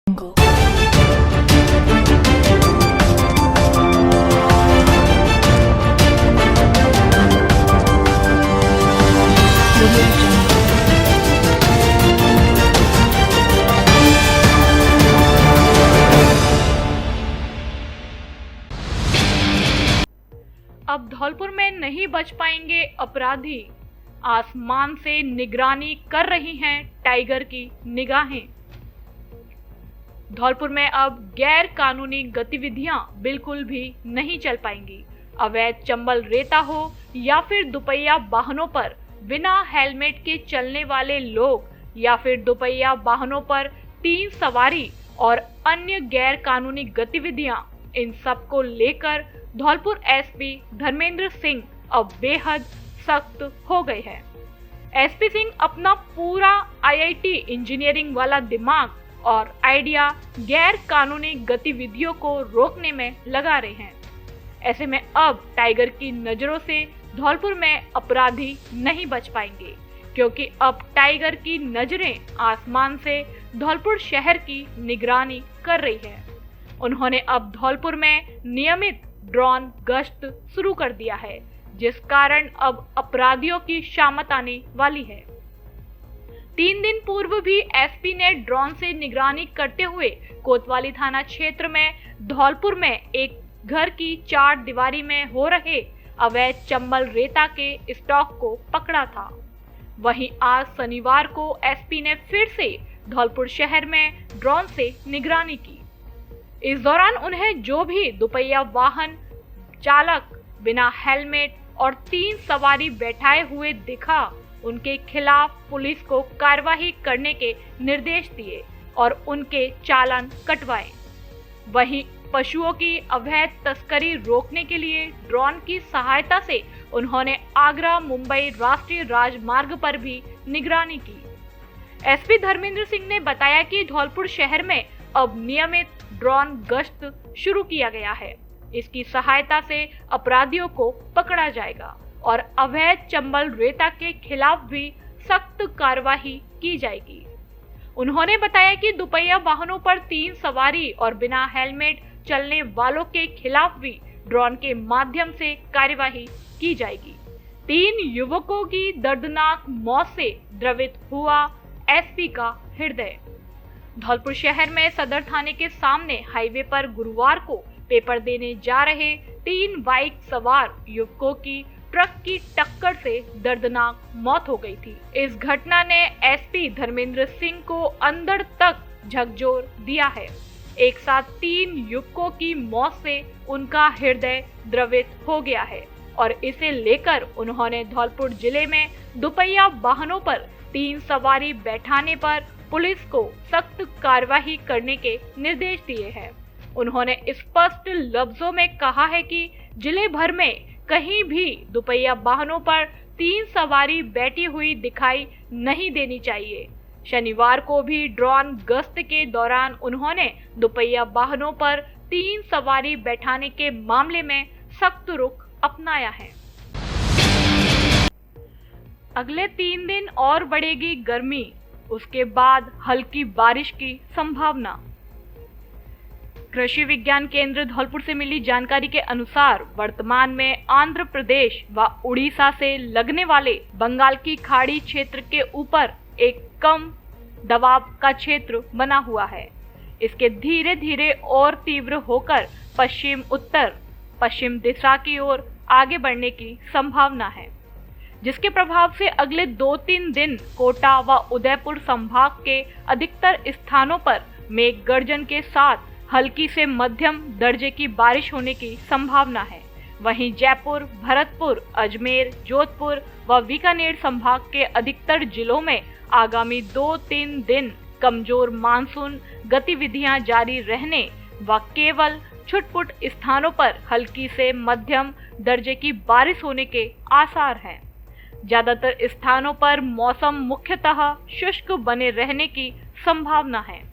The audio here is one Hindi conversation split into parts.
अब धौलपुर में नहीं बच पाएंगे अपराधी, आसमान से निगरानी कर रही हैं टाइगर की निगाहें। धौलपुर में अब गैर कानूनी गतिविधियां बिल्कुल भी नहीं चल पाएंगी। अवैध चंबल रेता हो या फिर दुपहिया वाहनों पर बिना हेलमेट के चलने वाले लोग या फिर दुपहिया वाहनों पर 3 सवारी और अन्य गैर कानूनी गतिविधियां, इन सब को लेकर धौलपुर एसपी धर्मेंद्र सिंह अब बेहद सख्त हो गए हैं। एसपी सिंह अपना पूरा आईआईटी इंजीनियरिंग वाला दिमाग और आइडिया गैर कानूनी गतिविधियों को रोकने में लगा रहे हैं। ऐसे में अब टाइगर की नजरों से धौलपुर में अपराधी नहीं बच पाएंगे, क्योंकि अब टाइगर की नजरें आसमान से धौलपुर शहर की निगरानी कर रही है। उन्होंने अब धौलपुर में नियमित ड्रोन गश्त शुरू कर दिया है, जिस कारण अब अपराधियों की शामत आने वाली है। 3 दिन पूर्व भी एसपी ने ड्रोन से निगरानी करते हुए कोतवाली थाना क्षेत्र में धौलपुर में एक घर की 4 दीवारी में हो रहे अवैध चंबल रेता के स्टॉक को पकड़ा था। वहीं आज शनिवार को एसपी ने फिर से धौलपुर शहर में ड्रोन से निगरानी की। इस दौरान उन्हें जो भी दुपहिया वाहन चालक बिना हेलमेट और 3 सवारी बैठाए हुए दिखा, उनके खिलाफ पुलिस को कार्रवाई करने के निर्देश दिए और उनके चालान कटवाए। वहीं पशुओं की अवैध तस्करी रोकने के लिए ड्रोन की सहायता से उन्होंने आगरा मुंबई राष्ट्रीय राजमार्ग पर भी निगरानी की। एसपी धर्मेंद्र सिंह ने बताया कि धौलपुर शहर में अब नियमित ड्रोन गश्त शुरू किया गया है। इसकी सहायता से अपराधियों को पकड़ा जाएगा और अवैध चंबल रेता के खिलाफ भी सख्त कार्रवाई की जाएगी। उन्होंने बताया कि दुपहिया वाहनों पर 3 सवारी और बिना हेलमेट चलने वालों के खिलाफ भी ड्रोन के माध्यम से कार्रवाई की जाएगी। 3 युवकों की दर्दनाक मौत से द्रवित हुआ एसपी का हृदय। धौलपुर शहर में सदर थाने के सामने हाईवे पर गुरुवार को पेपर देने जा रहे 3 बाइक सवार युवकों की ट्रक की टक्कर से दर्दनाक मौत हो गई थी। इस घटना ने एसपी धर्मेंद्र सिंह को अंदर तक झकझोर दिया है। एक साथ 3 युवकों की मौत से उनका हृदय द्रवित हो गया है और इसे लेकर उन्होंने धौलपुर जिले में दुपहिया वाहनों पर 3 सवारी बैठाने पर पुलिस को सख्त कार्रवाई करने के निर्देश दिए हैं। उन्होंने स्पष्ट लफ्जों में कहा है कि जिले भर में कहीं भी दुपहिया वाहनों पर 3 सवारी बैठी हुई दिखाई नहीं देनी चाहिए। शनिवार को भी ड्रोन गश्त के दौरान उन्होंने दुपहिया वाहनों पर 3 सवारी बैठाने के मामले में सख्त रुख अपनाया है। अगले 3 दिन और बढ़ेगी गर्मी, उसके बाद हल्की बारिश की संभावना। कृषि विज्ञान केंद्र धौलपुर से मिली जानकारी के अनुसार वर्तमान में आंध्र प्रदेश व उड़ीसा से लगने वाले बंगाल की खाड़ी क्षेत्र के ऊपर एक कम दबाव का क्षेत्र बना हुआ है। इसके धीरे धीरे और तीव्र होकर पश्चिम उत्तर पश्चिम दिशा की ओर आगे बढ़ने की संभावना है, जिसके प्रभाव से अगले 2-3 दिन कोटा व उदयपुर संभाग के अधिकतर स्थानों पर मेघ गर्जन के साथ हल्की से मध्यम दर्जे की बारिश होने की संभावना है। वहीं जयपुर, भरतपुर, अजमेर, जोधपुर व बीकानेर संभाग के अधिकतर जिलों में आगामी 2-3 दिन कमजोर मानसून गतिविधियां जारी रहने व केवल छुटपुट स्थानों पर हल्की से मध्यम दर्जे की बारिश होने के आसार हैं। ज्यादातर स्थानों पर मौसम मुख्यतः शुष्क बने रहने की संभावना है।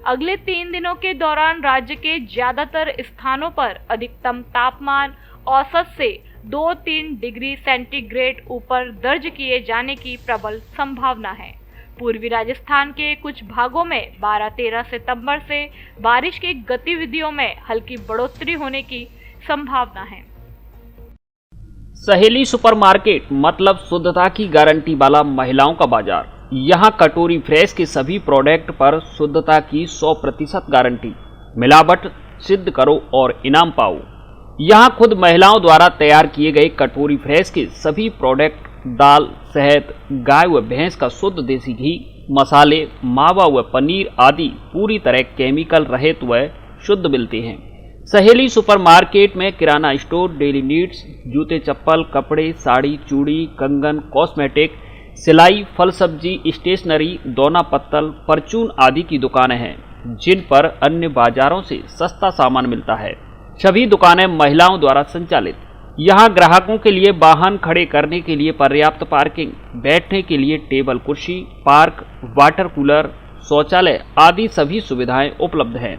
अगले 3 दिनों के दौरान राज्य के ज्यादातर स्थानों पर अधिकतम तापमान औसत से 2-3 डिग्री सेंटीग्रेड ऊपर दर्ज किए जाने की प्रबल संभावना है। पूर्वी राजस्थान के कुछ भागों में 12-13 सितंबर से बारिश की गतिविधियों में हल्की बढ़ोतरी होने की संभावना है। सहेली सुपरमार्केट मतलब शुद्धता की गारंटी वाला महिलाओं का बाजार। यहाँ कटोरी फ्रेश के सभी प्रोडक्ट पर शुद्धता की 100% गारंटी। मिलावट सिद्ध करो और इनाम पाओ। यहाँ खुद महिलाओं द्वारा तैयार किए गए कटोरी फ्रेश के सभी प्रोडक्ट दाल, शहद, गाय व भैंस का शुद्ध देसी घी, मसाले, मावा व पनीर आदि पूरी तरह केमिकल रहित व शुद्ध मिलते हैं। सहेली सुपरमार्केट में किराना स्टोर, डेली नीड्स, जूते चप्पल, कपड़े, साड़ी, चूड़ी, कंगन, कॉस्मेटिक, सिलाई, फल सब्जी, स्टेशनरी, दोना पत्तल, परचून आदि की दुकानें हैं, जिन पर अन्य बाजारों से सस्ता सामान मिलता है। सभी दुकानें महिलाओं द्वारा संचालित। यहाँ ग्राहकों के लिए वाहन खड़े करने के लिए पर्याप्त पार्किंग, बैठने के लिए टेबल कुर्सी, पार्क, वाटर कूलर, शौचालय आदि सभी सुविधाएं उपलब्ध हैं।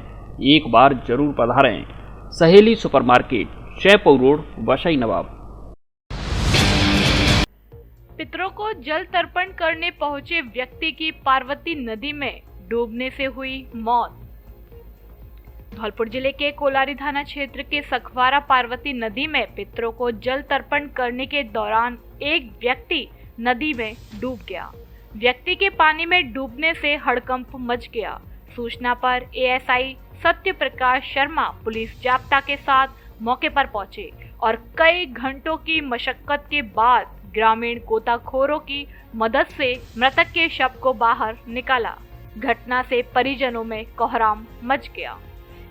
एक बार जरूर पधारें। सहेली सुपरमार्केट, शेरपुर रोड, वसई नवाब। पितरों को जल तर्पण करने पहुंचे व्यक्ति की पार्वती नदी में डूबने से हुई मौत। धौलपुर जिले के कोलारी थाना क्षेत्र के सखवारा पार्वती नदी में पितरों को जल तर्पण करने के दौरान एक व्यक्ति नदी में डूब गया। व्यक्ति के पानी में डूबने से हड़कंप मच गया। सूचना पर एएसआई सत्य प्रकाश शर्मा पुलिस जाब्ता के साथ मौके पर पहुंचे और कई घंटों की मशक्कत के बाद ग्रामीण गोताखोरों की मदद से मृतक के शव को बाहर निकाला। घटना से परिजनों में कोहराम मच गया।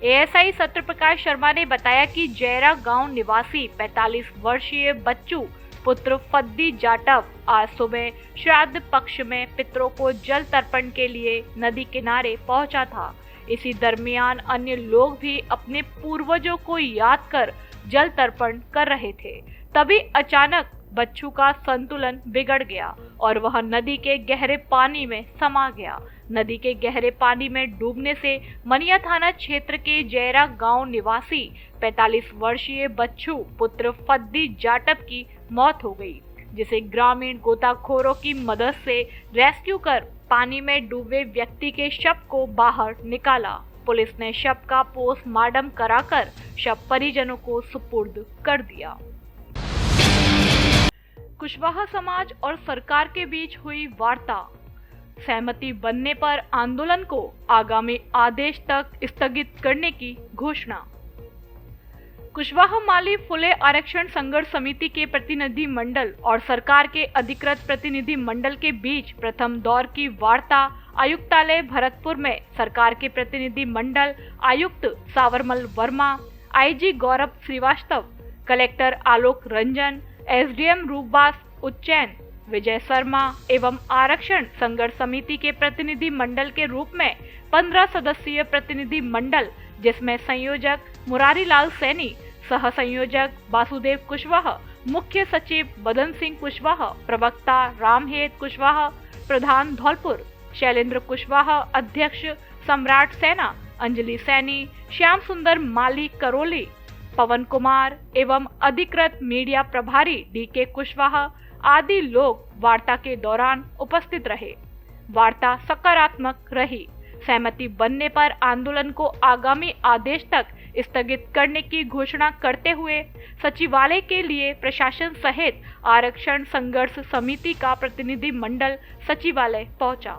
एएसआई सत्य प्रकाश शर्मा ने बताया कि जैरा गांव निवासी 45 वर्षीय बच्चू पुत्र फद्दी जाटव आज सुबह श्राद्ध पक्ष में पितरों को जल तर्पण के लिए नदी किनारे पहुंचा था। इसी दरमियान अन्य लोग भी अपने पूर्वजों को याद कर जल तर्पण कर रहे थे। तभी अचानक बच्चू का संतुलन बिगड़ गया और वह नदी के गहरे पानी में समा गया। नदी के गहरे पानी में डूबने से मनिया थाना क्षेत्र के जैरा गांव निवासी 45 वर्षीय बच्चू पुत्र फद्दी जाटव की मौत हो गई, जिसे ग्रामीण गोताखोरों की मदद से रेस्क्यू कर पानी में डूबे व्यक्ति के शव को बाहर निकाला। पुलिस ने शव का पोस्टमार्टम कराकर शव परिजनों को सुपुर्द कर दिया। कुशवाहा समाज और सरकार के बीच हुई वार्ता। सहमति बनने पर आंदोलन को आगामी आदेश तक स्थगित करने की घोषणा। कुशवाहा माली फुले आरक्षण संघर्ष समिति के प्रतिनिधि मंडल और सरकार के अधिकृत प्रतिनिधि मंडल के बीच प्रथम दौर की वार्ता आयुक्तालय भरतपुर में सरकार के प्रतिनिधि मंडल आयुक्त सावरमल वर्मा, आईजी गौरव श्रीवास्तव, कलेक्टर आलोक रंजन, एसडीएम रूपबास उच्चैन, विजय शर्मा एवं आरक्षण संघर्ष समिति के प्रतिनिधि मंडल के रूप में 15 सदस्यीय प्रतिनिधि मंडल, जिसमें संयोजक मुरारी लाल सैनी, सह संयोजक वासुदेव कुशवाहा, मुख्य सचिव बदन सिंह कुशवाहा, प्रवक्ता रामहेत कुशवाहा, प्रधान धौलपुर शैलेंद्र कुशवाहा, अध्यक्ष सम्राट सेना, अंजलि सैनी, श्याम सुंदर माली करोली, पवन कुमार एवं अधिकृत मीडिया प्रभारी डीके कुशवाहा आदि लोग वार्ता के दौरान उपस्थित रहे। वार्ता सकारात्मक रही। सहमति बनने पर आंदोलन को आगामी आदेश तक स्थगित करने की घोषणा करते हुए सचिवालय के लिए प्रशासन सहित आरक्षण संघर्ष समिति का प्रतिनिधि मंडल सचिवालय पहुंचा,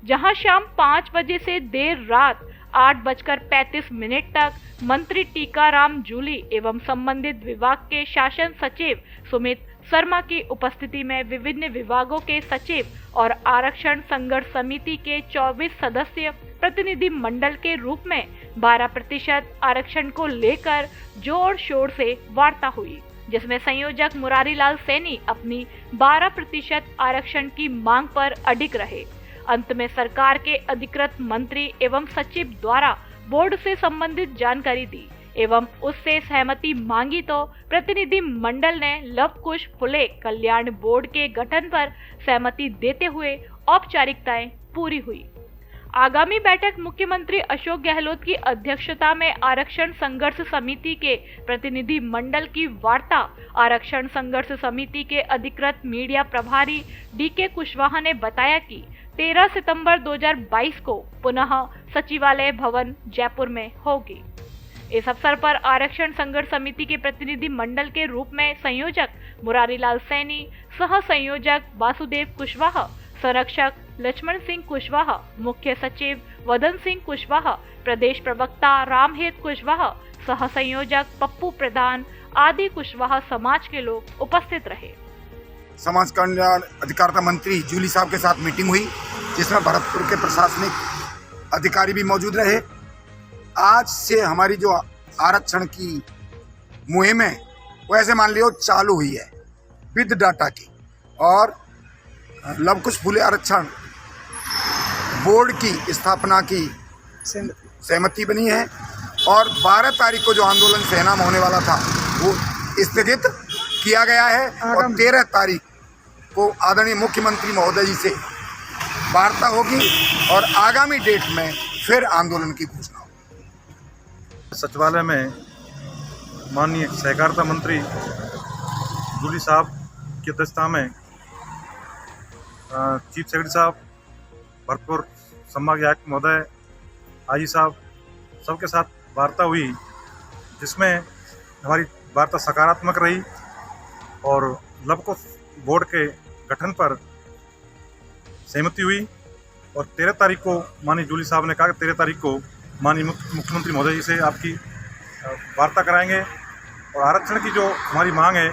जहां शाम 5 बजे से देर रात 8:35 तक मंत्री टीकाराम जूली एवं संबंधित विभाग के शासन सचिव सुमित शर्मा की उपस्थिति में विभिन्न विभागों के सचिव और आरक्षण संघर्ष समिति के 24 सदस्य प्रतिनिधि मंडल के रूप में 12% आरक्षण को लेकर जोर शोर से वार्ता हुई, जिसमें संयोजक मुरारी लाल सैनी अपनी 12% आरक्षण की मांग पर अडिग रहे। अंत में सरकार के अधिकृत मंत्री एवं सचिव द्वारा बोर्ड से संबंधित जानकारी दी एवं उससे सहमति मांगी तो प्रतिनिधि मंडल ने लव कुश फुले कल्याण बोर्ड के गठन पर सहमति देते हुए औपचारिकताएं पूरी हुई। आगामी बैठक मुख्यमंत्री अशोक गहलोत की अध्यक्षता में आरक्षण संघर्ष समिति के प्रतिनिधि मंडल की वार्ता आरक्षण संघर्ष समिति के अधिकृत मीडिया प्रभारी डीके कुशवाहा ने बताया कि 13 सितंबर 2022 को पुनः सचिवालय भवन जयपुर में होगी। इस अवसर पर आरक्षण संघर्ष समिति के प्रतिनिधि मंडल के रूप में संयोजक मुरारीलाल सैनी, सह संयोजक वासुदेव कुशवाहा, संरक्षक लक्ष्मण सिंह कुशवाहा, मुख्य सचिव वदन सिंह कुशवाहा, प्रदेश प्रवक्ता रामहेत कुशवाहा, सह संयोजक पप्पू प्रधान आदि कुशवाहा समाज के लोग उपस्थित रहे। समाज कल्याण अधिकारिता मंत्री जूली साहब के साथ मीटिंग हुई, जिसमें भरतपुर के प्रशासनिक अधिकारी भी मौजूद रहे। आज से हमारी जो आरक्षण की मुहिम है वो ऐसे मान लियो चालू हुई है विद डाटा की, और लव कुश फुले आरक्षण बोर्ड की स्थापना की सहमति बनी है, और 12 तारीख को जो आंदोलन सेना में होने वाला था वो स्थगित किया गया है, और 13 तारीख को आदरणीय मुख्यमंत्री महोदय जी से वार्ता होगी और आगामी डेट में फिर आंदोलन की घोषणा होगी। सचिवालय में माननीय सहकारिता मंत्री जूली साहब की अध्यक्षता में चीफ सेक्रेटरी साहब, भरतपुर संभागीय आयुक्त महोदय, आईजी साहब सबके साथ वार्ता हुई, जिसमें हमारी वार्ता सकारात्मक रही और लवकुश बोर्ड के गठन पर सहमति हुई। और 13 तारीख को माननीय जूली साहब ने कहा कि 13 तारीख को माननीय मुख्यमंत्री महोदय जी से आपकी वार्ता कराएंगे, और आरक्षण की जो हमारी मांग है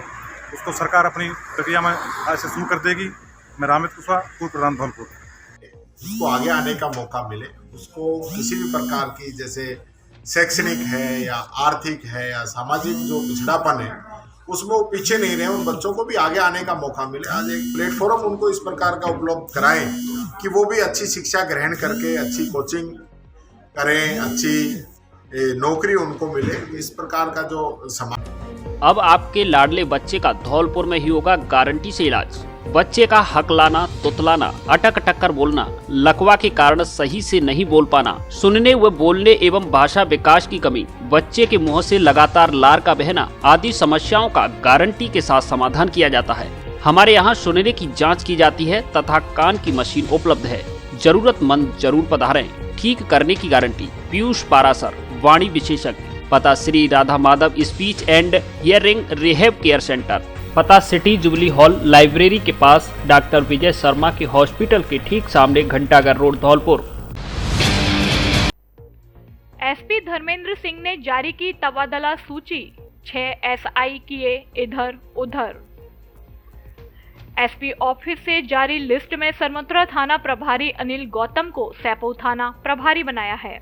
उसको सरकार अपनी प्रक्रिया में आज से शुरू कर देगी। मैं रामहेत कुशवाहा, पूर्व प्रधान धौलपुर। उसको आगे आने का मौका मिले, उसको किसी भी प्रकार की जैसे शैक्षणिक है या आर्थिक है या सामाजिक जो पिछड़ापन है उसमें वो पीछे नहीं रहे, उन बच्चों को भी आगे आने का मौका मिले। आज एक प्लेटफॉर्म उनको इस प्रकार का उपलब्ध कराएं कि वो भी अच्छी शिक्षा ग्रहण करके अच्छी कोचिंग करें, अच्छी नौकरी उनको मिले। इस प्रकार का जो समाज। अब आपके लाडले बच्चे का धौलपुर में ही होगा गारंटी से इलाज। बच्चे का हक लाना, तुतलाना, अटक टक्कर बोलना, लकवा के कारण सही से नहीं बोल पाना, सुनने व बोलने एवं भाषा विकास की कमी, बच्चे के मुंह से लगातार लार का बहना आदि समस्याओं का गारंटी के साथ समाधान किया जाता है। हमारे यहाँ सुनने की जांच की जाती है तथा कान की मशीन उपलब्ध है। जरूरतमंद जरूर पधारें। ठीक करने की गारंटी। पीयूष पारासर, वाणी विशेषज्ञ। पता Shri Radha Madhav speech and hearing rehab care centre. पता सिटी जुबली हॉल लाइब्रेरी के पास, डॉक्टर विजय शर्मा के हॉस्पिटल के ठीक सामने, घंटाघर रोड, धौलपुर। एसपी धर्मेंद्र सिंह ने जारी की तबादला सूची, 6 एसआई किए इधर उधर। एसपी ऑफिस से जारी लिस्ट में सरमथुरा थाना प्रभारी अनिल गौतम को सैपऊ थाना प्रभारी बनाया है।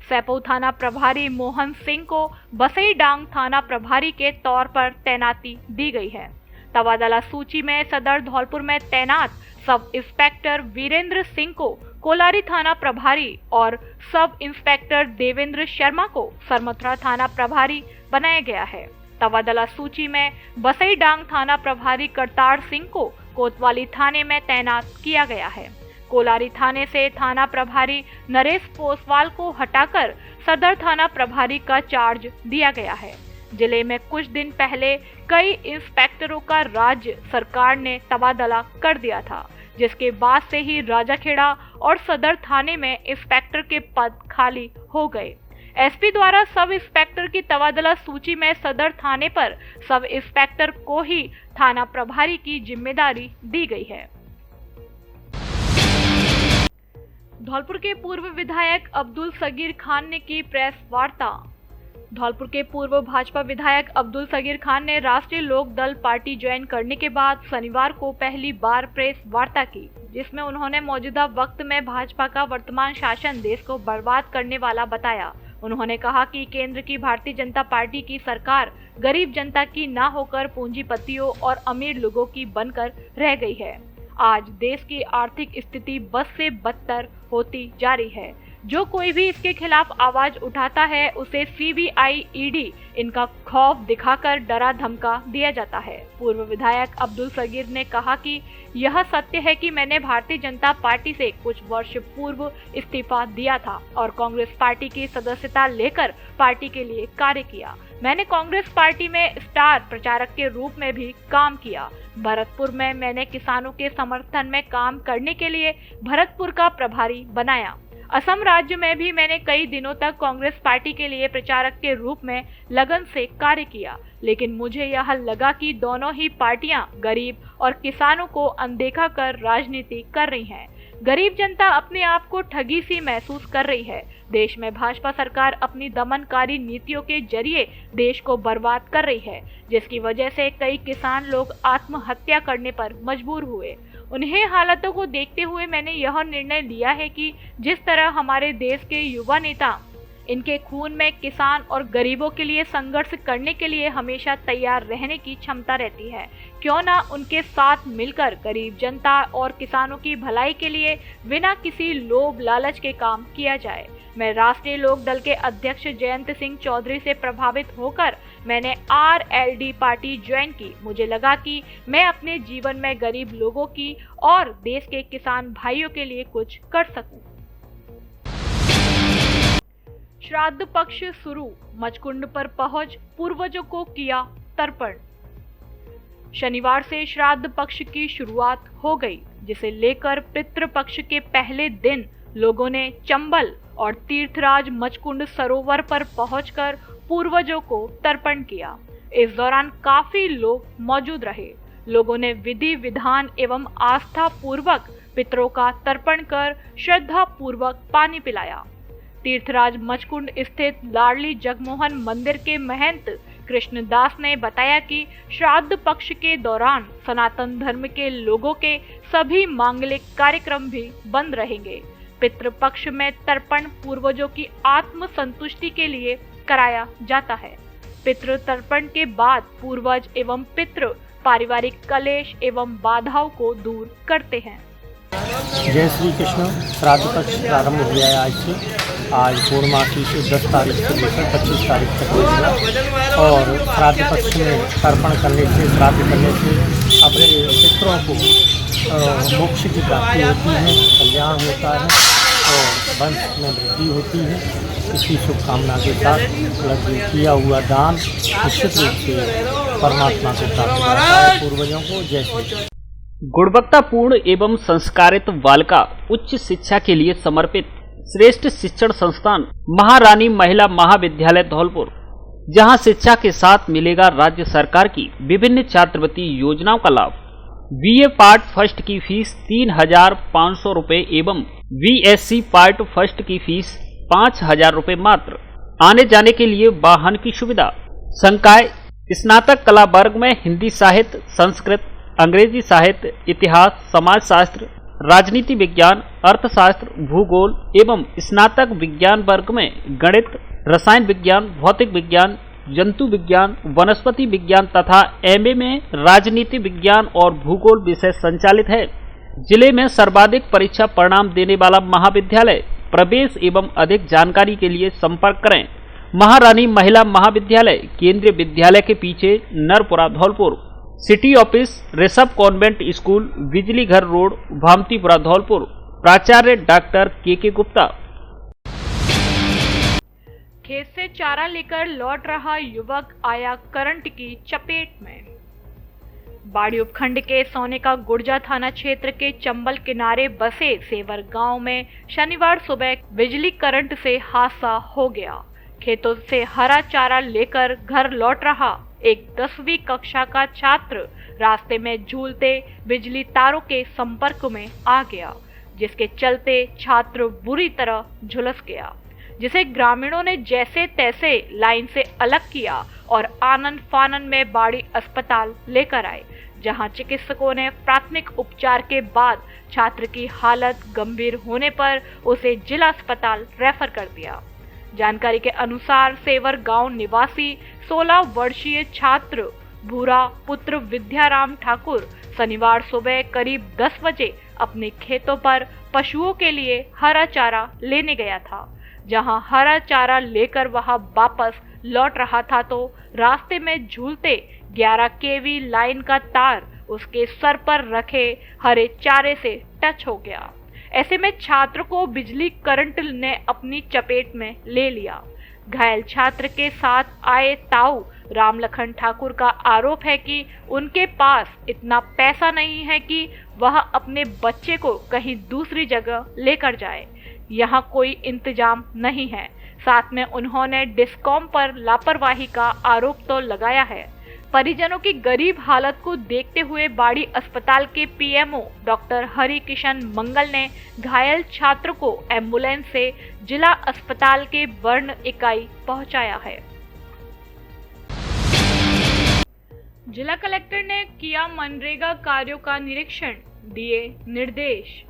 सैपऊ थाना प्रभारी मोहन सिंह को बसईडांग थाना प्रभारी के तौर पर तैनाती दी गई है। तबादला सूची में सदर धौलपुर में तैनात सब इंस्पेक्टर वीरेंद्र सिंह को कोलारी थाना प्रभारी और सब इंस्पेक्टर देवेंद्र शर्मा को सरमथुरा थाना प्रभारी बनाया गया है। तबादला सूची में बसईडांग थाना प्रभारी करतार सिंह को कोतवाली थाने में तैनात किया गया है। कोलारी थाने से थाना प्रभारी नरेश पोसवाल को हटाकर सदर थाना प्रभारी का चार्ज दिया गया है। जिले में कुछ दिन पहले कई इंस्पेक्टरों का राज्य सरकार ने तबादला कर दिया था, जिसके बाद से ही राजाखेड़ा और सदर थाने में इंस्पेक्टर के पद खाली हो गए। एसपी द्वारा सब इंस्पेक्टर की तबादला सूची में सदर थाने पर सब इंस्पेक्टर को ही थाना प्रभारी की जिम्मेदारी दी गई है। धौलपुर के पूर्व विधायक अब्दुल सगीर खान ने की प्रेस वार्ता। धौलपुर के पूर्व भाजपा विधायक अब्दुल सगीर खान ने राष्ट्रीय लोक दल पार्टी ज्वाइन करने के बाद शनिवार को पहली बार प्रेस वार्ता की, जिसमें उन्होंने मौजूदा वक्त में भाजपा का वर्तमान शासन देश को बर्बाद करने वाला बताया। उन्होंने कहा कि केंद्र की भारतीय जनता पार्टी की सरकार गरीब जनता की ना होकर पूंजीपतियों और अमीर लोगों की बनकर रह गई है। आज देश की आर्थिक स्थिति बद से बदतर होती जा रही है। जो कोई भी इसके खिलाफ आवाज उठाता है उसे CBI ED इनका खौफ दिखाकर डरा धमका दिया जाता है। पूर्व विधायक अब्दुल सगीर ने कहा कि यह सत्य है कि मैंने भारतीय जनता पार्टी से कुछ वर्ष पूर्व इस्तीफा दिया था और कांग्रेस पार्टी की सदस्यता लेकर पार्टी के लिए कार्य किया। मैंने कांग्रेस पार्टी में स्टार प्रचारक के रूप में भी काम किया। भरतपुर में मैंने किसानों के समर्थन में काम करने के लिए भरतपुर का प्रभारी बनाया। असम राज्य में भी मैंने कई दिनों तक कांग्रेस पार्टी के लिए प्रचारक के रूप में लगन से कार्य किया, लेकिन मुझे यह लगा कि दोनों ही पार्टियां गरीब और किसानों को अनदेखा कर राजनीति कर रही हैं। गरीब जनता अपने आप को ठगी सी महसूस कर रही है। देश में भाजपा सरकार अपनी दमनकारी नीतियों के जरिए देश को बर्बाद कर रही है, जिसकी वजह से कई किसान लोग आत्महत्या करने पर मजबूर हुए। उन्हें हालातों को देखते हुए मैंने यह निर्णय लिया है कि जिस तरह हमारे देश के युवा नेता इनके खून में किसान और गरीबों के लिए संघर्ष करने के लिए हमेशा तैयार रहने की क्षमता रहती है, क्यों ना उनके साथ मिलकर गरीब जनता और किसानों की भलाई के लिए बिना किसी लोभ लालच के काम किया जाए। मैं राष्ट्रीय लोक दल के अध्यक्ष जयंत सिंह चौधरी से प्रभावित होकर मैंने RLD पार्टी ज्वाइन की। मुझे लगा कि मैं अपने जीवन में गरीब लोगों की और देश के किसान भाइयों के लिए कुछ कर सकूं। श्राद्ध पक्ष शुरू, मचकुंड पर पहुंच पूर्वजों को किया तर्पण। शनिवार से श्राद्ध पक्ष की शुरुआत हो गई, जिसे लेकर पितृ पक्ष के पहले दिन लोगों ने चंबल और तीर्थराज मचकुंड सरोवर पर पहुंचकर पूर्वजों को तर्पण किया। इस दौरान काफी लोग मौजूद रहे। लोगों ने विधि विधान एवं आस्था पूर्वक पितरों का तर्पण कर श्रद्धा पूर्वक पानी पिलाया। तीर्थराज मचकुंड स्थित लाडली जगमोहन मंदिर के महंत कृष्णदास ने बताया कि श्राद्ध पक्ष के दौरान सनातन धर्म के लोगों के सभी मांगलिक कार्यक्रम भी बंद रहेंगे। पितृपक्ष में तर्पण पूर्वजों की आत्म संतुष्टि के लिए कराया जाता है। पितृ तर्पण के बाद पूर्वज एवं पितृ पारिवारिक कलेश एवं बाधाओं को दूर करते हैं। जय श्री कृष्ण। श्राद्ध पक्ष प्रारंभ हो गया है आज से। आज पूर्णमासी से 10 तारीख से लेकर 25 तारीख तक होगा और श्राद्ध पक्ष में तर्पण करने से, श्राद्ध करने से अपने पितरों को मोक्ष की प्राप्ति होती है, कल्याण होता है और वंश में वृद्धि होती है। इसी शुभकामना के साथ किया हुआ दान निश्चित रूप से परमात्मा को प्राप्त करता है। पूर्वजों को जय श्री। गुणवत्तापूर्ण एवं संस्कारित बालिका उच्च शिक्षा के लिए समर्पित श्रेष्ठ शिक्षण संस्थान महारानी महिला महाविद्यालय धौलपुर, जहां शिक्षा के साथ मिलेगा राज्य सरकार की विभिन्न छात्रवृत्ति योजनाओं का लाभ। BA पार्ट फर्स्ट की फीस 3,500 रुपए एवं BSc पार्ट फर्स्ट की फीस 5,000 रुपए मात्र। आने जाने के लिए वाहन की सुविधा। संकाय स्नातक कला वर्ग में हिंदी साहित्य, संस्कृत, अंग्रेजी साहित्य, इतिहास, समाजशास्त्र, राजनीति विज्ञान, अर्थशास्त्र, भूगोल एवं स्नातक विज्ञान वर्ग में गणित, रसायन विज्ञान, भौतिक विज्ञान, जंतु विज्ञान, वनस्पति विज्ञान तथा MA में राजनीति विज्ञान और भूगोल विषय संचालित है। जिले में सर्वाधिक परीक्षा परिणाम देने वाला महाविद्यालय। प्रवेश एवं अधिक जानकारी के लिए संपर्क करें। महारानी महिला महाविद्यालय, केंद्रीय विद्यालय के पीछे, Narpura, Dholpur. City office, Rishabh convent school, Bijli Ghar road, भामतीपुरा, Dholpur. प्राचार्य डॉक्टर KK गुप्ता। खेत से चारा लेकर लौट रहा युवक आया करंट की चपेट में। बाड़ी उपखंड के सोने का गुर्जा थाना क्षेत्र के चंबल किनारे बसे सेवर गांव में शनिवार सुबह बिजली करंट से हादसा हो गया। खेतों से हरा चारा लेकर घर लौट रहा एक 10वीं कक्षा का छात्र रास्ते में झूलते बिजली तारों के संपर्क में आ गया, जिसके चलते छात्र बुरी तरह झुलस गया, जिसे ग्रामीणों ने जैसे तैसे लाइन से अलग किया और आनन फानन में बाड़ी अस्पताल लेकर आए, जहां चिकित्सकों ने प्राथमिक उपचार के बाद छात्र की हालत गंभीर होने पर उसे जिला अस्पताल रेफर कर दिया। जानकारी के अनुसार सेवर गांव निवासी 16 वर्षीय छात्र भूरा पुत्र विद्याराम ठाकुर शनिवार सुबह करीब 10 बजे अपने खेतों पर पशुओं के लिए हरा चारा लेने गया था। जहां हरा चारा लेकर वहां वापस लौट रहा था तो रास्ते में झूलते 11 केवी लाइन का तार उसके सर पर रखे हरे चारे से टच हो गया। ऐसे में छात्र को बिजली करंट ने अपनी चपेट में ले लिया। घायल छात्र के साथ आए ताऊ रामलखन ठाकुर का आरोप है कि उनके पास इतना पैसा नहीं है कि वह अपने बच्चे को कहीं दूसरी जगह लेकर जाए। यहाँ कोई इंतजाम नहीं है। साथ में उन्होंने डिस्कॉम पर लापरवाही का आरोप तो लगाया है। परिजनों की गरीब हालत को देखते हुए बाड़ी अस्पताल के पीएमओ डॉक्टर हरि किशन मंगल ने घायल छात्र को एम्बुलेंस से जिला अस्पताल के वर्ण इकाई पहुंचाया है। जिला कलेक्टर ने किया मनरेगा कार्यों का निरीक्षण, दिए निर्देश।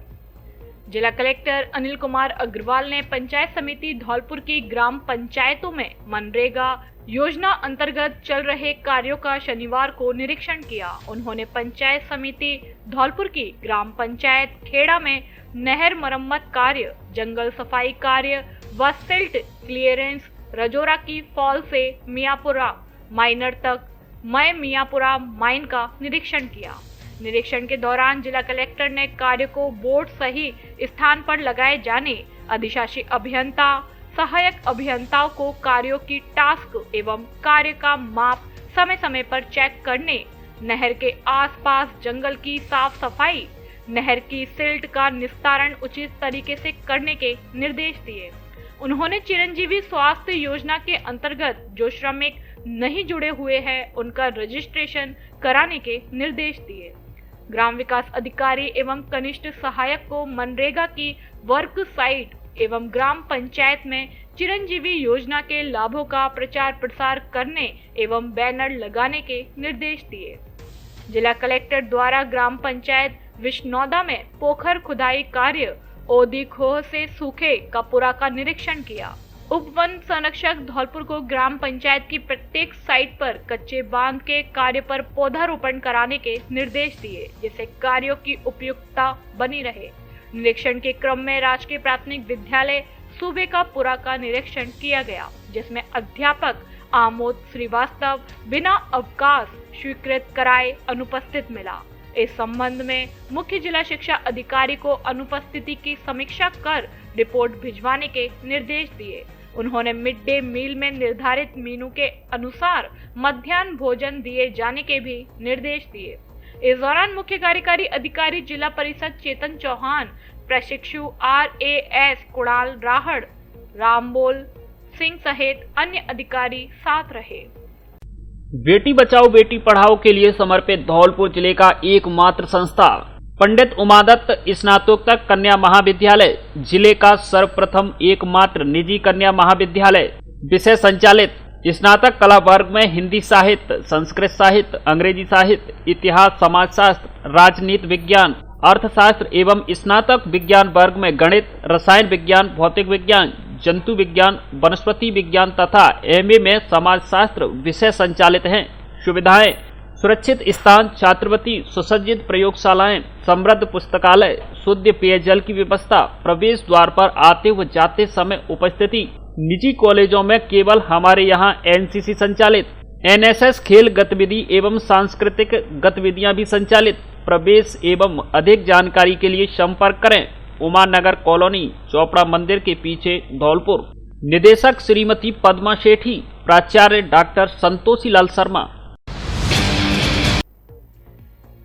जिला कलेक्टर अनिल कुमार अग्रवाल ने पंचायत समिति धौलपुर की ग्राम पंचायतों में मनरेगा योजना अंतर्गत चल रहे कार्यों का शनिवार को निरीक्षण किया। उन्होंने पंचायत समिति धौलपुर की ग्राम पंचायत खेड़ा में नहर मरम्मत कार्य, जंगल सफाई कार्य व सिल्ट क्लियरेंस, रजोरा की फॉल से मियापुरा माइनर तक मय मियापुरा माइन का निरीक्षण किया। निरीक्षण के दौरान जिला कलेक्टर ने कार्य को बोर्ड सही स्थान पर लगाए जाने, अधिशासी अभियंता, सहायक अभियंताओं को कार्यों की टास्क एवं कार्य का माप समय समय पर चेक करने, नहर के आसपास जंगल की साफ सफाई, नहर की सिल्ट का निस्तारण उचित तरीके से करने के निर्देश दिए। उन्होंने चिरंजीवी स्वास्थ्य योजना के अंतर्गत जो श्रमिक नहीं जुड़े हुए हैं उनका रजिस्ट्रेशन कराने के निर्देश दिए। ग्राम विकास अधिकारी एवं कनिष्ठ सहायक को मनरेगा की वर्क साइट एवं ग्राम पंचायत में चिरंजीवी योजना के लाभों का प्रचार प्रसार करने एवं बैनर लगाने के निर्देश दिए। जिला कलेक्टर द्वारा ग्राम पंचायत विष्णौदा में पोखर खुदाई कार्य, ओदी खोह से सूखे कपुरा का निरीक्षण किया। उप वन संरक्षक धौलपुर को ग्राम पंचायत की प्रत्येक साइट पर कच्चे बांध के कार्य पर पौधारोपण कराने के निर्देश दिए, जिससे कार्यों की उपयुक्तता बनी रहे। निरीक्षण के क्रम में राजकीय प्राथमिक विद्यालय सूबे का पुरा का निरीक्षण किया गया, जिसमें अध्यापक आमोद श्रीवास्तव बिना अवकाश स्वीकृत कराए अनुपस्थित मिला। इस संबंध में मुख्य जिला शिक्षा अधिकारी को अनुपस्थिति की समीक्षा कर रिपोर्ट भिजवाने के निर्देश दिए। उन्होंने मिड डे मील में निर्धारित मेनू के अनुसार मध्याह्न भोजन दिए जाने के भी निर्देश दिए। इस दौरान मुख्य कार्यकारी अधिकारी जिला परिषद चेतन चौहान, प्रशिक्षु RAS कुणाल राहड़, रामबोल सिंह सहित अन्य अधिकारी साथ रहे। बेटी बचाओ बेटी पढ़ाओ के लिए समर्पित धौलपुर जिले का एकमात्र संस्था पंडित उमादत्त स्नातकोत्तर कन्या महाविद्यालय, जिले का सर्वप्रथम एकमात्र निजी कन्या महाविद्यालय, विषय संचालित स्नातक कला वर्ग में हिंदी साहित्य, संस्कृत साहित्य, अंग्रेजी साहित्य, इतिहास, समाजशास्त्र, राजनीति विज्ञान, अर्थशास्त्र एवं स्नातक विज्ञान वर्ग में गणित, रसायन विज्ञान, भौतिक विज्ञान, जंतु विज्ञान, वनस्पति विज्ञान तथा MA में समाजशास्त्र विषय संचालित हैं। सुविधाएं: सुरक्षित स्थान, छात्रवृत्ति, सुसज्जित प्रयोगशालाएं, समृद्ध पुस्तकालय, शुद्ध पेयजल की व्यवस्था, प्रवेश द्वार पर आते व जाते समय उपस्थिति। निजी कॉलेजों में केवल हमारे यहाँ NCC संचालित, NSS खेल गतिविधि एवं सांस्कृतिक गतिविधियां भी संचालित। प्रवेश एवं अधिक जानकारी के लिए संपर्क करें उमा नगर कॉलोनी, चोपड़ा मंदिर के पीछे, धौलपुर। निदेशक श्रीमती पद्मा शेठी, प्राचार्य डॉक्टर संतोषी लाल शर्मा।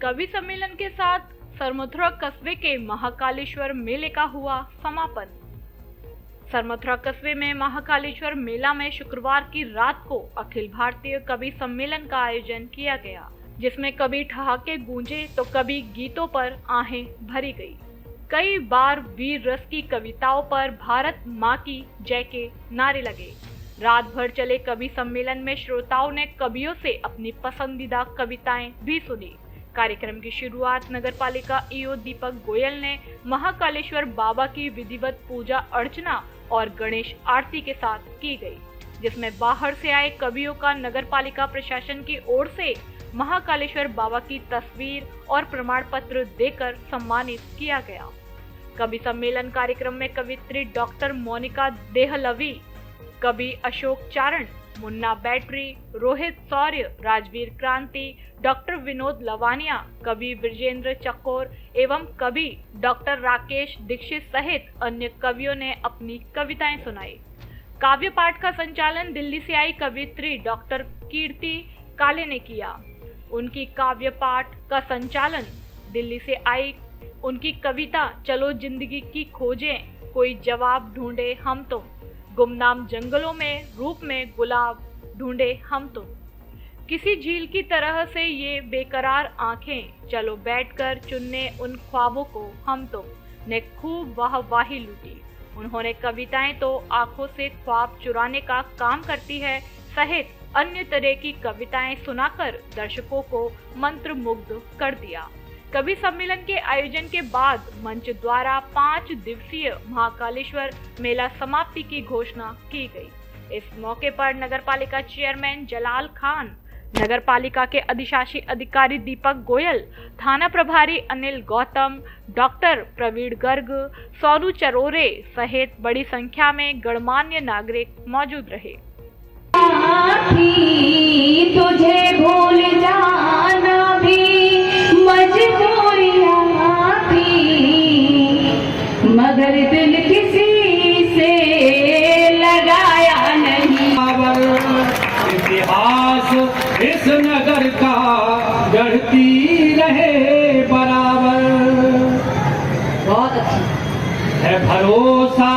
कवि सम्मेलन के साथ सरमथुरा कस्बे के महाकालेश्वर मेले का हुआ समापन। सरमथुरा कस्बे में महाकालेश्वर मेला में शुक्रवार की रात को अखिल भारतीय कवि सम्मेलन का आयोजन किया गया, जिसमें कभी ठहाके गूंजे तो कभी गीतों पर आहें भरी गई। कई बार वीर रस की कविताओं पर भारत माँ की जय के नारे लगे। रात भर चले कवि सम्मेलन में श्रोताओं ने कवियों से अपनी पसंदीदा कविताएं भी सुनी। कार्यक्रम की शुरुआत नगरपालिका EO दीपक गोयल ने महाकालेश्वर बाबा की विधिवत पूजा अर्चना और गणेश आरती के साथ की गई, जिसमें बाहर से आए कवियों का नगरपालिका प्रशासन की ओर से महाकालेश्वर बाबा की तस्वीर और प्रमाण पत्र देकर सम्मानित किया गया। कवि सम्मेलन कार्यक्रम में कवित्री डॉक्टर मोनिका देहलवी, कवि अशोक चारण, मुन्ना बैटरी, रोहित शौर्य, राजवीर क्रांति, डॉक्टर विनोद लवानिया, कवि विजेंद्र चकोर एवं कवि डॉक्टर राकेश दीक्षित सहित अन्य कवियों ने अपनी कविताएं सुनाई। काव्य पाठ का संचालन दिल्ली से आई कवित्री डॉक्टर कीर्ति काले ने किया। उनकी काव्य पाठ का संचालन दिल्ली से आई उनकी कविता चलो जिंदगी की खोजें, कोई जवाब ढूंढे हम तुम, गुमनाम जंगलों में रूप में गुलाब ढूंढे हम तुम, किसी झील की तरह से ये बेकरार आंखें, चलो बैठकर चुनने उन ख्वाबों को हम तुम ने खूब वाहवाही लूटी। उन्होंने कविताएं तो आंखों से ख्वाब चुराने का काम करती है सहित अन्य तरह की कविताएं सुनाकर दर्शकों को मंत्रमुग्ध कर दिया। कवि सम्मेलन के आयोजन के बाद मंच द्वारा 5 दिवसीय महाकालेश्वर मेला समाप्ति की घोषणा की गई। इस मौके पर नगरपालिका चेयरमैन जलाल खान, नगरपालिका के अधिशासी अधिकारी दीपक गोयल, थाना प्रभारी अनिल गौतम, डॉक्टर प्रवीण गर्ग, सोनू चरोरे सहित बड़ी संख्या में गणमान्य नागरिक मौजूद रहे। तुझे भूल जाना भी मजबूरियां थी, मगर दिल किसी से लगाया नहीं। इतिहास इस नगर का गढ़ती रहे बराबर, बहुत अच्छा है भरोसा।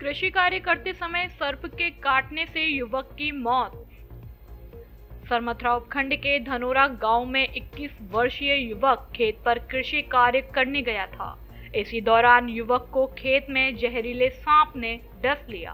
कृषि कार्य करते समय सर्प के काटने से युवक की मौत। सरमथरा उपखंड के धनोरा गांव में 21 वर्षीय युवक खेत पर कृषि कार्य करने गया था। इसी दौरान युवक को खेत में जहरीले सांप ने डस लिया,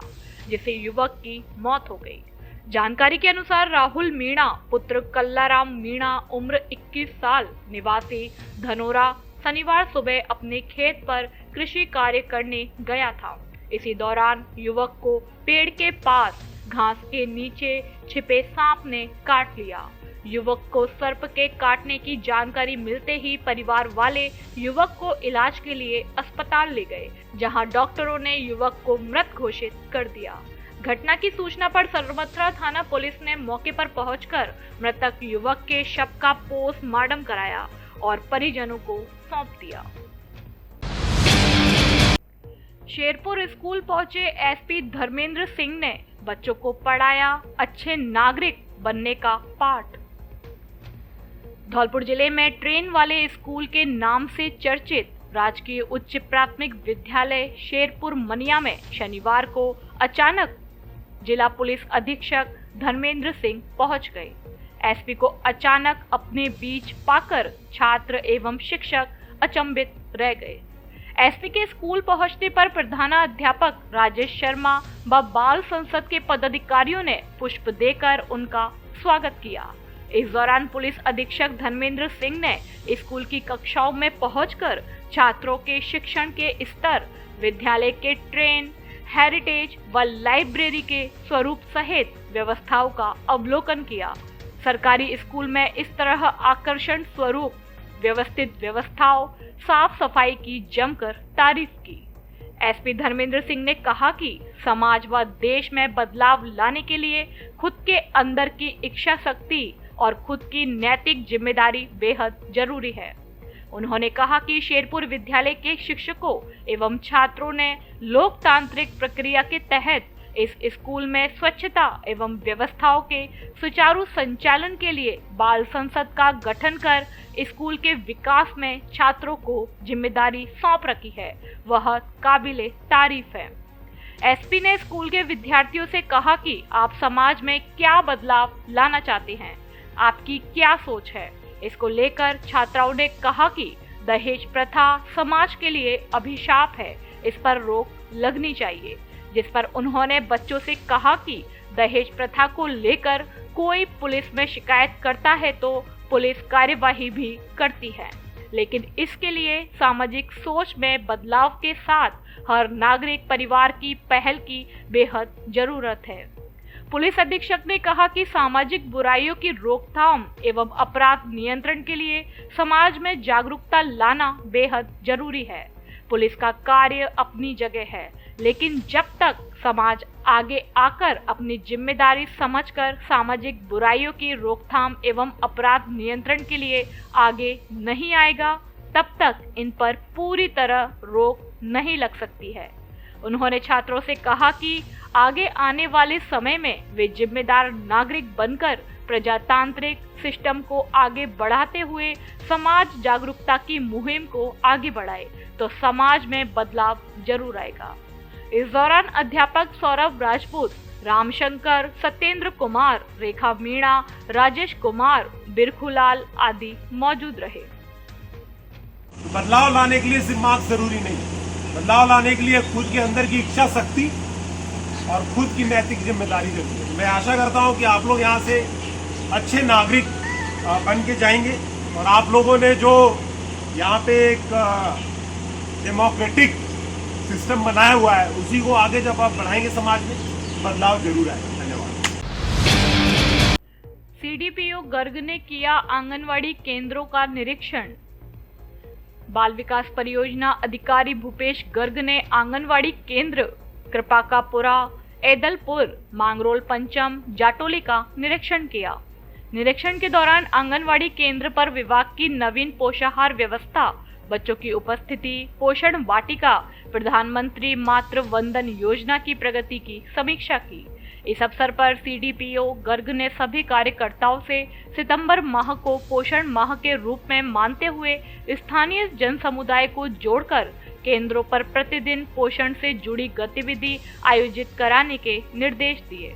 जिससे युवक की मौत हो गई। जानकारी के अनुसार राहुल मीणा पुत्र कल्लाराम मीणा उम्र 21 साल निवासी धनोरा शनिवार सुबह अपने खेत पर कृषि कार्य करने गया था। इसी दौरान युवक को पेड़ के पास घास के नीचे छिपे सांप ने काट लिया। युवक को सर्प के काटने की जानकारी मिलते ही परिवार वाले युवक को इलाज के लिए अस्पताल ले गए, जहां डॉक्टरों ने युवक को मृत घोषित कर दिया। घटना की सूचना पर सरमथरा थाना पुलिस ने मौके पर पहुंचकर मृतक युवक के शव का पोस्टमार्टम कराया और परिजनों को सौंप दिया। शेरपुर स्कूल पहुंचे एसपी धर्मेंद्र सिंह ने बच्चों को पढ़ाया अच्छे नागरिक बनने का पाठ। धौलपुर जिले में ट्रेन वाले स्कूल के नाम से चर्चित राजकीय उच्च प्राथमिक विद्यालय शेरपुर मनिया में शनिवार को अचानक जिला पुलिस अधीक्षक धर्मेंद्र सिंह पहुंच गए। एसपी को अचानक अपने बीच पाकर छात्र एवं शिक्षक अचंभित रह गए। एसपी के स्कूल पहुंचने पर प्रधानाध्यापक राजेश शर्मा व बाल संसद के पदाधिकारियों ने पुष्प देकर उनका स्वागत किया। इस दौरान पुलिस अधीक्षक धर्मेंद्र सिंह ने स्कूल की कक्षाओं में पहुंचकर छात्रों के शिक्षण के स्तर, विद्यालय के ट्रेन, हेरिटेज व लाइब्रेरी के स्वरूप सहित व्यवस्थाओं का अवलोकन किया। सरकारी स्कूल में इस तरह आकर्षण स्वरूप व्यवस्थित व्यवस्थाओं, साफ सफाई की जमकर तारीफ की। एसपी धर्मेंद्र सिंह ने कहा कि समाज व देश में बदलाव लाने के लिए खुद के अंदर की इच्छा शक्ति और खुद की नैतिक जिम्मेदारी बेहद जरूरी है। उन्होंने कहा कि शेरपुर विद्यालय के शिक्षकों एवं छात्रों ने लोकतांत्रिक प्रक्रिया के तहत इस स्कूल में स्वच्छता एवं व्यवस्थाओं के सुचारू संचालन के लिए बाल संसद का गठन कर स्कूल के विकास में छात्रों को जिम्मेदारी सौंप रखी है, वह काबिले तारीफ है। एसपी ने स्कूल के विद्यार्थियों से कहा कि आप समाज में क्या बदलाव लाना चाहते हैं, आपकी क्या सोच है। इसको लेकर छात्राओं ने कहा कि दहेज प्रथा समाज के लिए अभिशाप है, इस पर रोक लगनी चाहिए। जिस पर उन्होंने बच्चों से कहा कि दहेज प्रथा को लेकर कोई पुलिस में शिकायत करता है तो पुलिस कार्यवाही भी करती है, लेकिन इसके लिए सामाजिक सोच में बदलाव के साथ हर नागरिक परिवार की पहल की बेहद जरूरत है। पुलिस अधीक्षक ने कहा कि सामाजिक बुराइयों की रोकथाम एवं अपराध नियंत्रण के लिए समाज में जागरूकता लाना बेहद जरूरी है। पुलिस का कार्य अपनी जगह है, लेकिन जब तक समाज आगे आकर अपनी जिम्मेदारी समझकर सामाजिक बुराइयों की रोकथाम एवं अपराध नियंत्रण के लिए आगे नहीं आएगा, तब तक इन पर पूरी तरह रोक नहीं लग सकती है। उन्होंने छात्रों से कहा कि आगे आने वाले समय में वे जिम्मेदार नागरिक बनकर प्रजातांत्रिक सिस्टम को आगे बढ़ाते हुए समाज जागरूकता की मुहिम को आगे बढ़ाए तो समाज में बदलाव जरूर आएगा। इस दौरान अध्यापक सौरभ राजपूत, रामशंकर, सत्येंद्र कुमार, रेखा मीणा, राजेश कुमार, बिरखुलाल आदि मौजूद रहे। बदलाव लाने के लिए सिर्फ मार्क्स जरूरी नहीं, बदलाव लाने के लिए खुद के अंदर की इच्छा शक्ति और खुद की नैतिक जिम्मेदारी जरूरी है। मैं आशा करता हूं कि आप लोग यहाँ से अच्छे नागरिक बन के जाएंगे और आप लोगों ने जो यहाँ पे एक डेमोक्रेटिक सिस्टम बनाया हुआ है उसी को आगे जब आप बढ़ाएंगे समाज में बदलाव जरूर आएगा। धन्यवाद। सीडीपीओ गर्ग ने किया आंगनवाड़ी केंद्रों का निरीक्षण। बाल विकास परियोजना अधिकारी भूपेश गर्ग ने आंगनवाड़ी केंद्र कृपाकापुरा, एदलपुर, मांगरोल पंचम, जाटोली का निरीक्षण किया। निरीक्षण के दौरान आंगनवाड़ी केंद्र पर विभाग की नवीन पोषाहार व्यवस्था, बच्चों की उपस्थिति, पोषण वाटिका, प्रधानमंत्री मातृ वंदन योजना की प्रगति की समीक्षा की। इस अवसर पर सीडीपीओ गर्ग ने सभी कार्यकर्ताओं से सितंबर माह को पोषण माह के रूप में मानते हुए स्थानीय जन समुदाय को जोड़कर केंद्रों पर प्रतिदिन पोषण से जुड़ी गतिविधि आयोजित कराने के निर्देश दिए।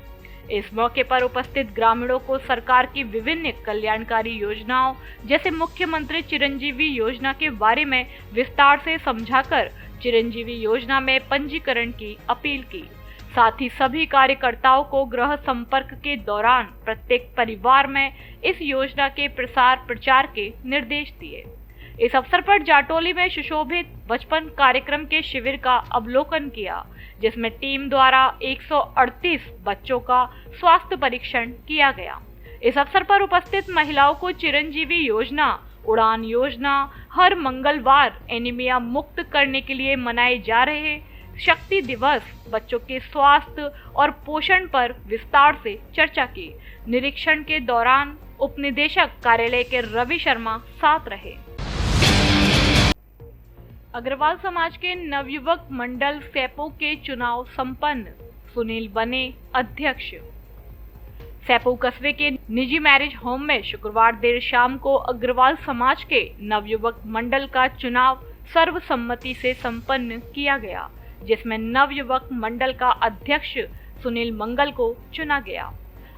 इस मौके पर उपस्थित ग्रामीणों को सरकार की विभिन्न कल्याणकारी योजनाओं जैसे मुख्यमंत्री चिरंजीवी योजना के बारे में विस्तार से समझाकर चिरंजीवी योजना में पंजीकरण की अपील की। साथ ही सभी कार्यकर्ताओं को गृह संपर्क के दौरान प्रत्येक परिवार में इस योजना के प्रसार प्रचार के निर्देश दिए। इस अवसर पर जाटोली में सुशोभित बचपन कार्यक्रम के शिविर का अवलोकन किया, जिसमें टीम द्वारा 138 बच्चों का स्वास्थ्य परीक्षण किया गया। इस अवसर पर उपस्थित महिलाओं को चिरंजीवी योजना, उड़ान योजना, हर मंगलवार एनीमिया मुक्त करने के लिए मनाए जा रहे शक्ति दिवस, बच्चों के स्वास्थ्य और पोषण पर विस्तार से चर्चा की। निरीक्षण के दौरान उपनिदेशक कार्यालय के रवि शर्मा साथ रहे। अग्रवाल समाज के नवयुवक मंडल सैपो के चुनाव संपन्न, सुनील बने अध्यक्ष। सैपो कस्बे के निजी मैरिज होम में शुक्रवार देर शाम को अग्रवाल समाज के नवयुवक मंडल का चुनाव सर्वसम्मति से संपन्न किया गया, जिसमें नवयुवक मंडल का अध्यक्ष सुनील मंगल को चुना गया।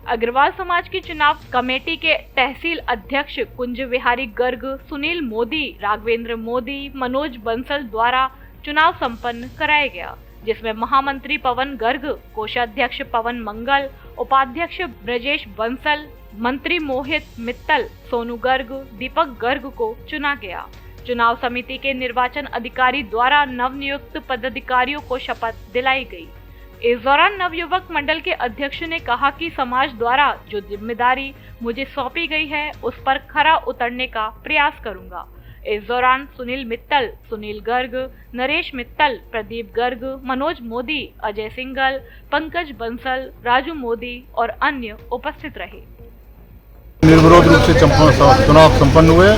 अग्रवाल समाज की चुनाव कमेटी के तहसील अध्यक्ष कुंज विहारी गर्ग, सुनील मोदी, राघवेंद्र मोदी, मनोज बंसल द्वारा चुनाव संपन्न कराया गया, जिसमें महामंत्री पवन गर्ग, कोषाध्यक्ष पवन मंगल, उपाध्यक्ष ब्रजेश बंसल, मंत्री मोहित मित्तल, सोनू गर्ग, दीपक गर्ग को चुना गया। चुनाव समिति के निर्वाचन अधिकारी द्वारा नवनियुक्त पदाधिकारियों को शपथ दिलाई गई। इस दौरान नवयुवक मंडल के अध्यक्ष ने कहा कि समाज द्वारा जो जिम्मेदारी मुझे सौंपी गई है उस पर खरा उतरने का प्रयास करूंगा। इस दौरान सुनील मित्तल, सुनील गर्ग, नरेश मित्तल, प्रदीप गर्ग, मनोज मोदी, अजय सिंगल, पंकज बंसल, राजू मोदी और अन्य उपस्थित रहे। निर्विरोध रूप से चुनाव संपन्न हुए,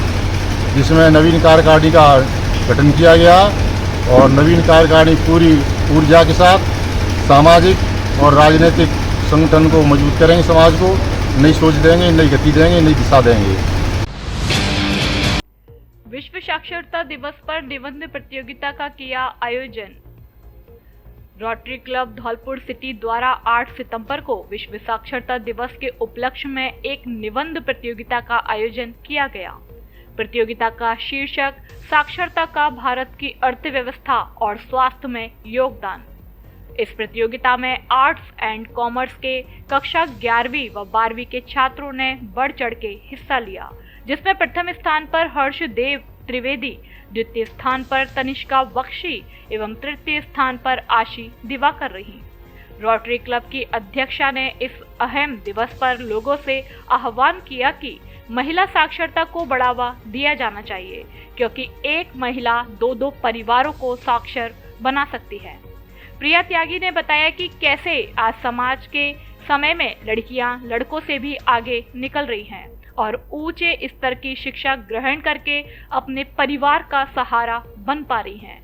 जिसमें नवीन कार्यकारिणी का गठन किया गया और नवीन कार्यकारिणी पूरी ऊर्जा के साथ सामाजिक और राजनीतिक संगठन को मजबूत करेंगे, समाज को नई सोच देंगे, नई गति देंगे, नई दिशा देंगे। विश्व साक्षरता दिवस पर निबंध प्रतियोगिता का किया आयोजन। रोटरी क्लब धौलपुर सिटी द्वारा 8 सितंबर को विश्व साक्षरता दिवस के उपलक्ष्य में एक निबंध प्रतियोगिता का आयोजन किया गया। प्रतियोगिता का शीर्षक साक्षरता का भारत की अर्थव्यवस्था और स्वास्थ्य में योगदान। इस प्रतियोगिता में आर्ट्स एंड कॉमर्स के कक्षा 11वीं व 12वीं के छात्रों ने बढ़ चढ़ के हिस्सा लिया, जिसमें प्रथम स्थान पर हर्षदेव त्रिवेदी, द्वितीय स्थान पर तनिष्का बख्शी एवं तृतीय स्थान पर आशी दिवाकर रही। रोटरी क्लब की अध्यक्षा ने इस अहम दिवस पर लोगों से आह्वान किया कि महिला साक्षरता को बढ़ावा दिया जाना चाहिए, क्योंकि एक महिला 2 परिवारों को साक्षर बना सकती है। प्रिया त्यागी ने बताया कि कैसे आज समाज के समय में लड़कियां लड़कों से भी आगे निकल रही हैं और ऊंचे स्तर की शिक्षा ग्रहण करके अपने परिवार का सहारा बन पा रही हैं।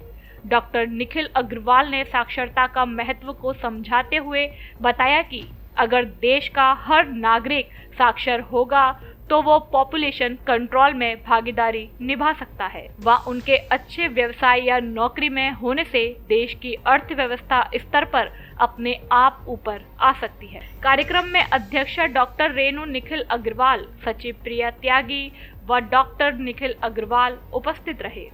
डॉक्टर निखिल अग्रवाल ने साक्षरता का महत्व को समझाते हुए बताया कि अगर देश का हर नागरिक साक्षर होगा तो वो पॉपुलेशन कंट्रोल में भागीदारी निभा सकता है व उनके अच्छे व्यवसाय या नौकरी में होने से देश की अर्थव्यवस्था स्तर पर अपने आप ऊपर आ सकती है। कार्यक्रम में अध्यक्षा डॉक्टर रेणु निखिल अग्रवाल, सचिव प्रिया त्यागी व डॉक्टर निखिल अग्रवाल उपस्थित रहे।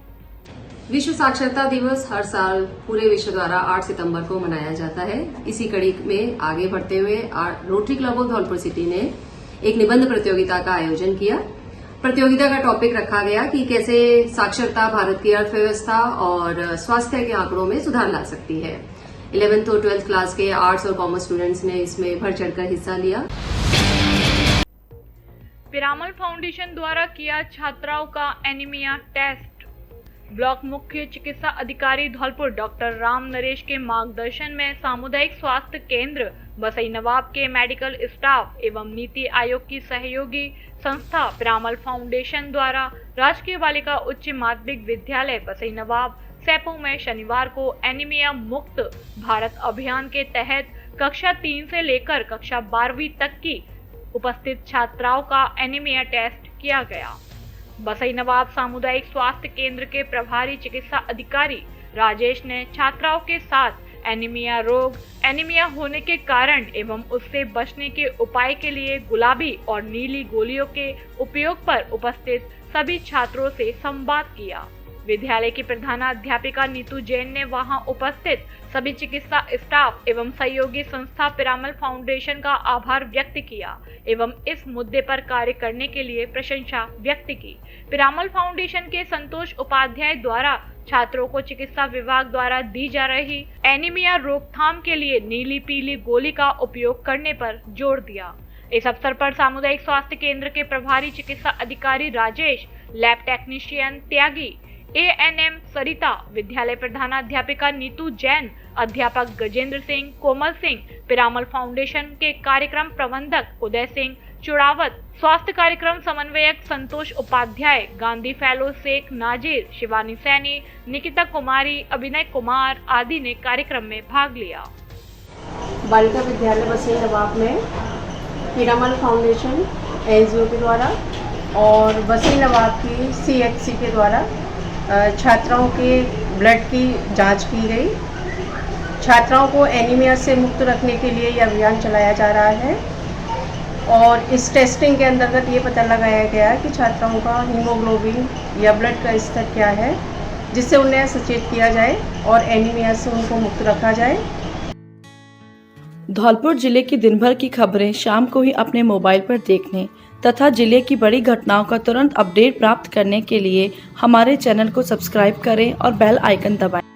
विश्व साक्षरता दिवस हर साल पूरे विश्व द्वारा 8 सितंबर को मनाया जाता है। इसी कड़ी में आगे बढ़ते हुए rotary club of Dholpur city ने एक निबंध प्रतियोगिता का आयोजन किया। प्रतियोगिता का टॉपिक रखा गया कि कैसे साक्षरता भारत की अर्थव्यवस्था और स्वास्थ्य के आंकड़ों में सुधार ला सकती है। 11th और 12th क्लास के आर्ट्स और कॉमर्स स्टूडेंट्स ने इसमें बढ़ चढ़कर हिस्सा लिया। पिरामल फाउंडेशन द्वारा किया छात्राओं का एनीमिया टेस्ट। ब्लॉक मुख्य चिकित्सा अधिकारी धौलपुर डॉक्टर राम नरेश के मार्गदर्शन में सामुदायिक स्वास्थ्य केंद्र बसई नवाब के मेडिकल स्टाफ एवं नीति आयोग की सहयोगी संस्था पिरामल फाउंडेशन द्वारा राजकीय बालिका उच्च माध्यमिक विद्यालय बसई नवाब सैपू में शनिवार को एनीमिया मुक्त भारत अभियान के तहत कक्षा 3 से लेकर कक्षा 12वीं तक की उपस्थित छात्राओं का एनीमिया टेस्ट किया गया। बसई नवाब सामुदायिक स्वास्थ्य केंद्र के प्रभारी चिकित्सा अधिकारी राजेश ने छात्राओं के साथ एनीमिया रोग, एनीमिया होने के कारण एवं उससे बचने के उपाय के लिए गुलाबी और नीली गोलियों के उपयोग पर उपस्थित सभी छात्रों से संवाद किया। विद्यालय की प्रधानाध्यापिका नीतू जैन ने वहां उपस्थित सभी चिकित्सा स्टाफ एवं सहयोगी संस्था पिरामल फाउंडेशन का आभार व्यक्त किया एवं इस मुद्दे पर कार्य करने के लिए प्रशंसा व्यक्त की। पिरामल फाउंडेशन के संतोष उपाध्याय द्वारा छात्रों को चिकित्सा विभाग द्वारा दी जा रही एनीमिया रोकथाम के लिए नीली पीली गोली का उपयोग करने पर जोर दिया। इस अवसर पर सामुदायिक स्वास्थ्य केंद्र के प्रभारी चिकित्सा अधिकारी राजेश, लैब टेक्नीशियन त्यागी, ANM सरिता, विद्यालय प्रधानाध्यापिका नीतू जैन, अध्यापक गजेंद्र सिंह, कोमल सिंह, पिरामल फाउंडेशन के कार्यक्रम प्रबंधक उदय सिंह चुड़ावत, स्वास्थ्य कार्यक्रम समन्वयक संतोष उपाध्याय, गांधी फेलो शेख नाजिर, शिवानी सैनी, निकिता कुमारी, अभिनय कुमार आदि ने कार्यक्रम में भाग लिया। बालिका विद्यालय बसई नवाब में पिरामल फाउंडेशन NGO के द्वारा और बसई नवाब की CHC के द्वारा छात्राओं के ब्लड की जांच की गई। छात्राओं को एनीमिया से मुक्त रखने के लिए यह अभियान चलाया जा रहा है और इस टेस्टिंग के अंतर्गत ये पता लगाया गया कि छात्राओं का हीमोग्लोबिन या ब्लड का स्तर क्या है, जिससे उन्हें सचेत किया जाए और एनीमिया से उनको मुक्त रखा जाए। धौलपुर जिले की दिन भर की खबरें शाम को ही अपने मोबाइल पर देखने तथा जिले की बड़ी घटनाओं का तुरंत अपडेट प्राप्त करने के लिए हमारे चैनल को सब्सक्राइब करें और बेल आइकन दबाएं।